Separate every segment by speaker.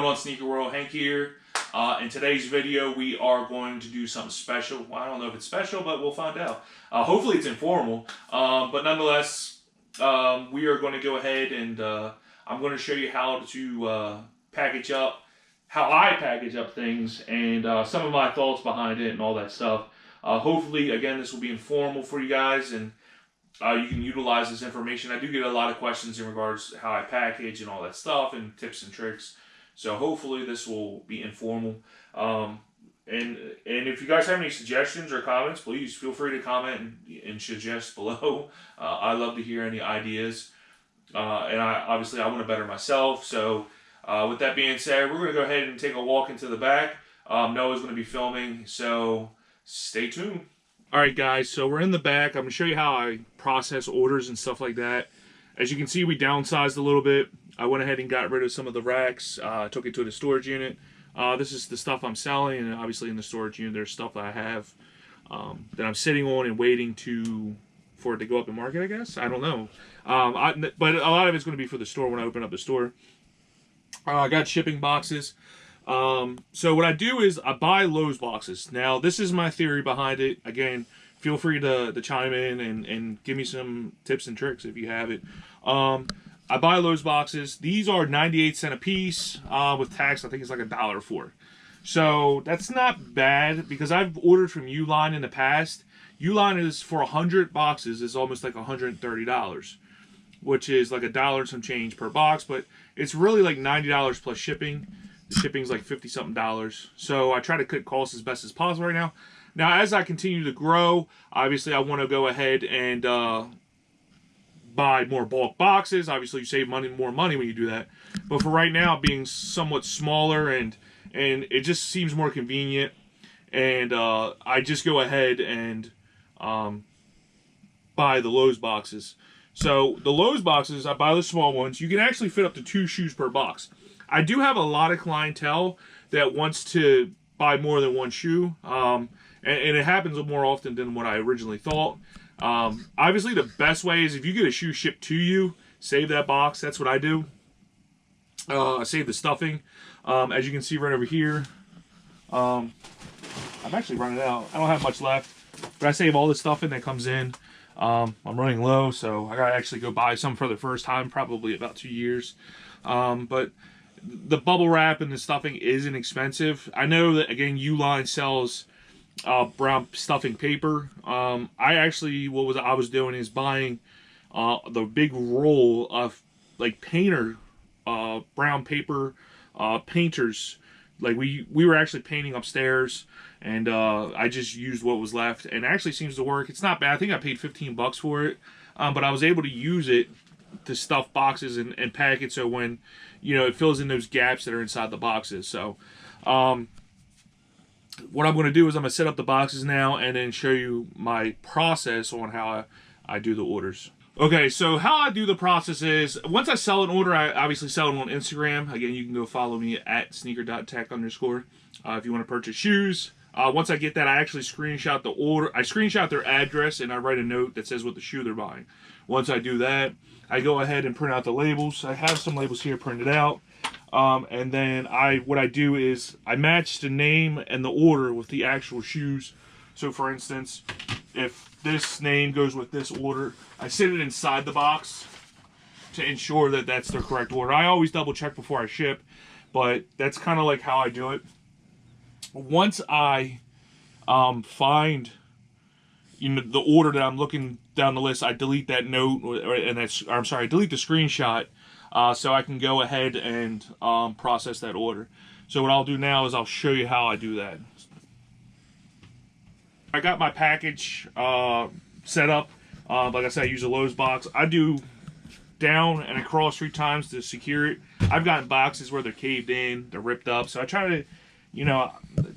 Speaker 1: on, Sneaker World? Hank here. In today's video, we are going to do something special. Well, I don't know if it's special, but we'll find out. Hopefully it's informal, but nonetheless, we are going to go ahead and I'm going to show you how to package up, how I package up things, and some of my thoughts behind it and all that stuff. Hopefully, again, this will be informal for you guys, and you can utilize this information. I do get a lot of questions in regards to how I package and all that stuff, and tips and tricks. So hopefully this will be informal. And if you guys have any suggestions or comments, please feel free to comment and suggest below. I love to hear any ideas. And obviously I want to better myself. So with that being said, we're going to go ahead and take a walk into the back. Noah's going to be filming, so stay tuned. Alright guys, so we're in the back. I'm going to show you how I process orders and stuff like that. As you can see, we downsized a little bit. I went ahead and got rid of some of the racks. Took it to the storage unit. This is the stuff I'm selling, and obviously in the storage unit there's stuff that I have that I'm sitting on and waiting for it to go up in market, I guess. I don't know. But a lot of it's going to be for the store when I open up the store. I got shipping boxes. So what I do is I buy Lowe's boxes. Now, this is my theory behind it. Again, feel free to chime in and give me some tips and tricks if you have it. I buy Lowe's boxes. These are 98 cents a piece. With tax, I think it's like $1.04. So that's not bad, because I've ordered from Uline in the past. Uline is for 100 boxes is almost like $130, which is like $1 and some change per box, but it's really like $90 plus shipping. The shipping's like $50-something. So I try to cut costs as best as possible right now. Now, as I continue to grow, obviously I want to go ahead and buy more bulk boxes. Obviously, you save more money when you do that. But for right now, being somewhat smaller and it just seems more convenient, and I just go ahead and buy the Lowe's boxes. So the Lowe's boxes, I buy the small ones. You can actually fit up to 2 shoes per box. I do have a lot of clientele that wants to buy more than 1 shoe, and it happens more often than what I originally thought. Obviously, the best way is if you get a shoe shipped to you, save that box. That's what I do. I save the stuffing. As you can see right over here, I'm actually running out. I don't have much left, but I save all the stuffing that comes in. I'm running low, so I gotta actually go buy some for the first time, probably about 2 years. But the bubble wrap and the stuffing isn't expensive. I know that, again, Uline sells brown stuffing paper. I actually, what I was doing is buying the big roll of like painter brown paper painters. Like we were actually painting upstairs, and I just used what was left, and it actually seems to work. It's not bad. I think I paid $15 for it, but I was able to use it to stuff boxes and pack it so when, you know, it fills in those gaps that are inside the boxes. So what I'm going to do is I'm going to set up the boxes now and then show you my process on how I do the orders. Okay, so how I do the process is, once I sell an order, I obviously sell it on Instagram. Again, you can go follow me at sneaker.tech_. If you want to purchase shoes. Once I get that, I actually screenshot the order. I screenshot their address, and I write a note that says what the shoe they're buying. Once I do that, I go ahead and print out the labels. I have some labels here printed out. And then what I do is I match the name and the order with the actual shoes. So for instance, if this name goes with this order, I sit it inside the box to ensure that that's the correct order. I always double check before I ship, but that's kind of like how I do it. Once I find, you know, the order that I'm looking down the list, I delete that note, I delete the screenshot, so I can go ahead and process that order. So what I'll do now is I'll show you how I do that. I got my package set up. Like I said, I use a Lowe's box. I do down and across 3 times to secure it. I've gotten boxes where they're caved in, they're ripped up, so I try to, you know,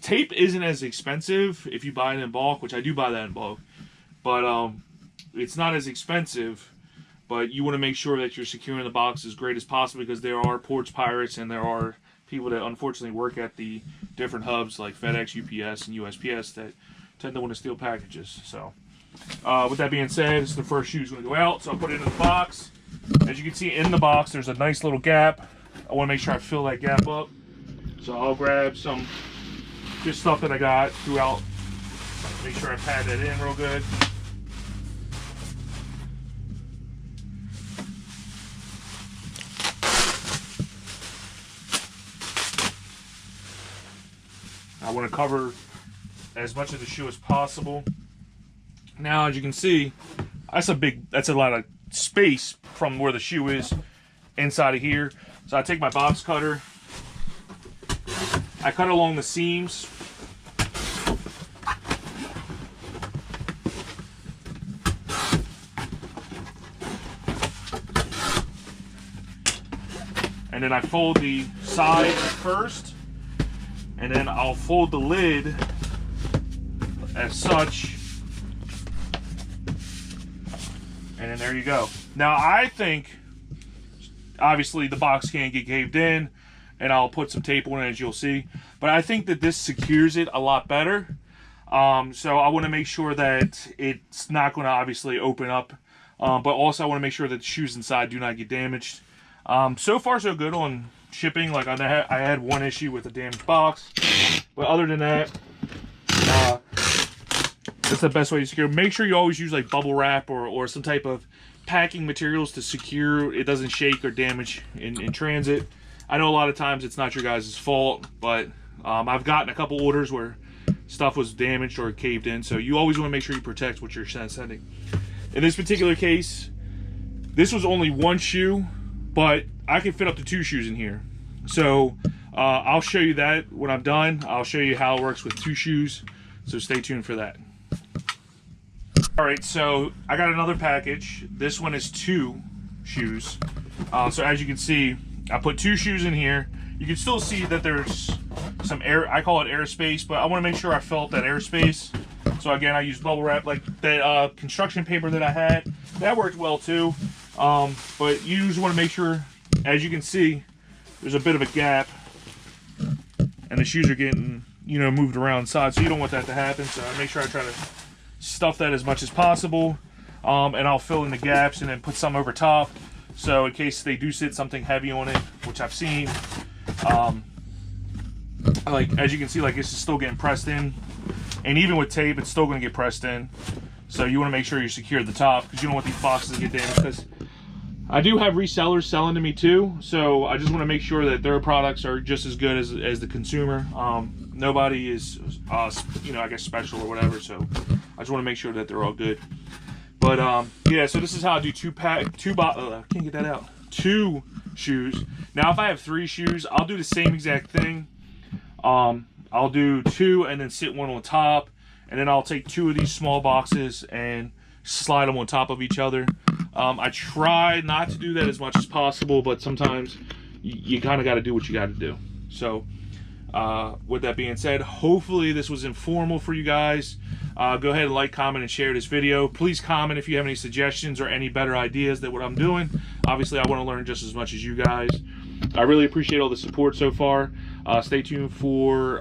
Speaker 1: tape isn't as expensive if you buy it in bulk, which I do buy that in bulk, but it's not as expensive. But you want to make sure that you're securing the box as great as possible, because there are porch pirates and there are people that unfortunately work at the different hubs like FedEx, UPS, and USPS that tend to want to steal packages. So with that being said, this is the first shoe is going to go out, so I'll put it in the box. As you can see in the box, there's a nice little gap. I want to make sure I fill that gap up. So I'll grab some just stuff that I got throughout. Make sure I pad that in real good. I want to cover as much of the shoe as possible. Now, as you can see, that's a lot of space from where the shoe is inside of here. So I take my box cutter, I cut along the seams. And then I fold the sides first, and then I'll fold the lid as such. And then there you go. Now I think, obviously the box can't get caved in, and I'll put some tape on it as you'll see. But I think that this secures it a lot better. So I want to make sure that it's not going to obviously open up. But also I want to make sure that the shoes inside do not get damaged. So far so good on shipping. Like I had one issue with a damaged box. But other than that, that's the best way to secure. Make sure you always use like bubble wrap or some type of packing materials to secure it doesn't shake or damage in transit. I know a lot of times it's not your guys' fault, but I've gotten a couple orders where stuff was damaged or caved in, so you always want to make sure you protect what you're sending. In this particular case, this was only one shoe, but I can fit up to 2 shoes in here. So I'll show you that when I'm done. I'll show you how it works with 2 shoes, so stay tuned for that. Alright, so I got another package. This one is 2 shoes. So as you can see, I put 2 shoes in here. You can still see that there's some air, I call it airspace, but I want to make sure I fill up that airspace. So again, I use bubble wrap, like the construction paper that I had. That worked well too. But you just want to make sure, as you can see, there's a bit of a gap, and the shoes are getting, you know, moved around inside, so you don't want that to happen. So I make sure I try to stuff that as much as possible, and I'll fill in the gaps and then put some over top, so in case they do sit something heavy on it, which I've seen, like as you can see, like this is still getting pressed in, and even with tape it's still going to get pressed in. So you want to make sure you secure the top, because you don't want these boxes to get damaged. Because I do have resellers selling to me too, so I just want to make sure that their products are just as good as the consumer. Nobody is you know, I guess special or whatever, so I just want to make sure that they're all good. But yeah, so this is how I do I can't get that out. 2 shoes. Now if I have 3 shoes, I'll do the same exact thing. I'll do 2 and then sit one on top, and then I'll take 2 of these small boxes and slide them on top of each other. I try not to do that as much as possible, but sometimes you kind of got to do what you got to do. So with that being said, hopefully this was informal for you guys. Go ahead and like, comment, and share this video. Please comment if you have any suggestions or any better ideas than what I'm doing. Obviously, I want to learn just as much as you guys. I really appreciate all the support so far. Stay tuned for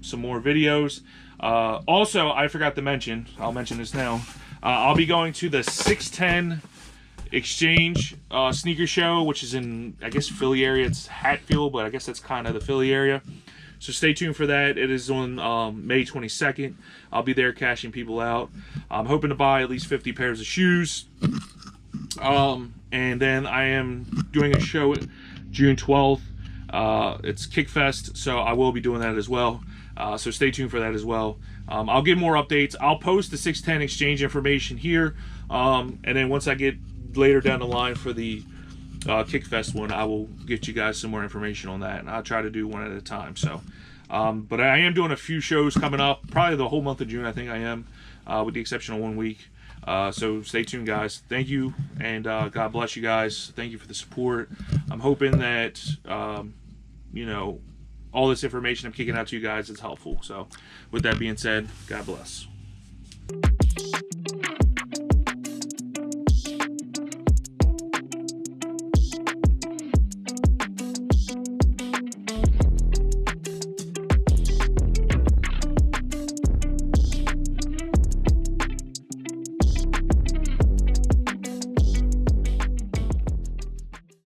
Speaker 1: some more videos. Also, I forgot to mention, I'll mention this now, I'll be going to the 610 Exchange sneaker show, which is in, I guess, Philly area. It's Hatfield, but I guess that's kind of the Philly area. So stay tuned for that. It is on May 22nd. I'll be there cashing people out. I'm hoping to buy at least 50 pairs of shoes. And then I am doing a show June 12th. It's Kickfest, so I will be doing that as well. So stay tuned for that as well. I'll give more updates. I'll post the 610 Exchange information here. And then once I get later down the line for the Kickfest one, I will get you guys some more information on that, and I'll try to do one at a time. So but I am doing a few shows coming up, probably the whole month of June. I think I am, with the exception of 1 week. So stay tuned, guys. Thank you, and God bless you guys. Thank you for the support. I'm hoping that you know, all this information I'm kicking out to you guys is helpful. So with that being said, God bless.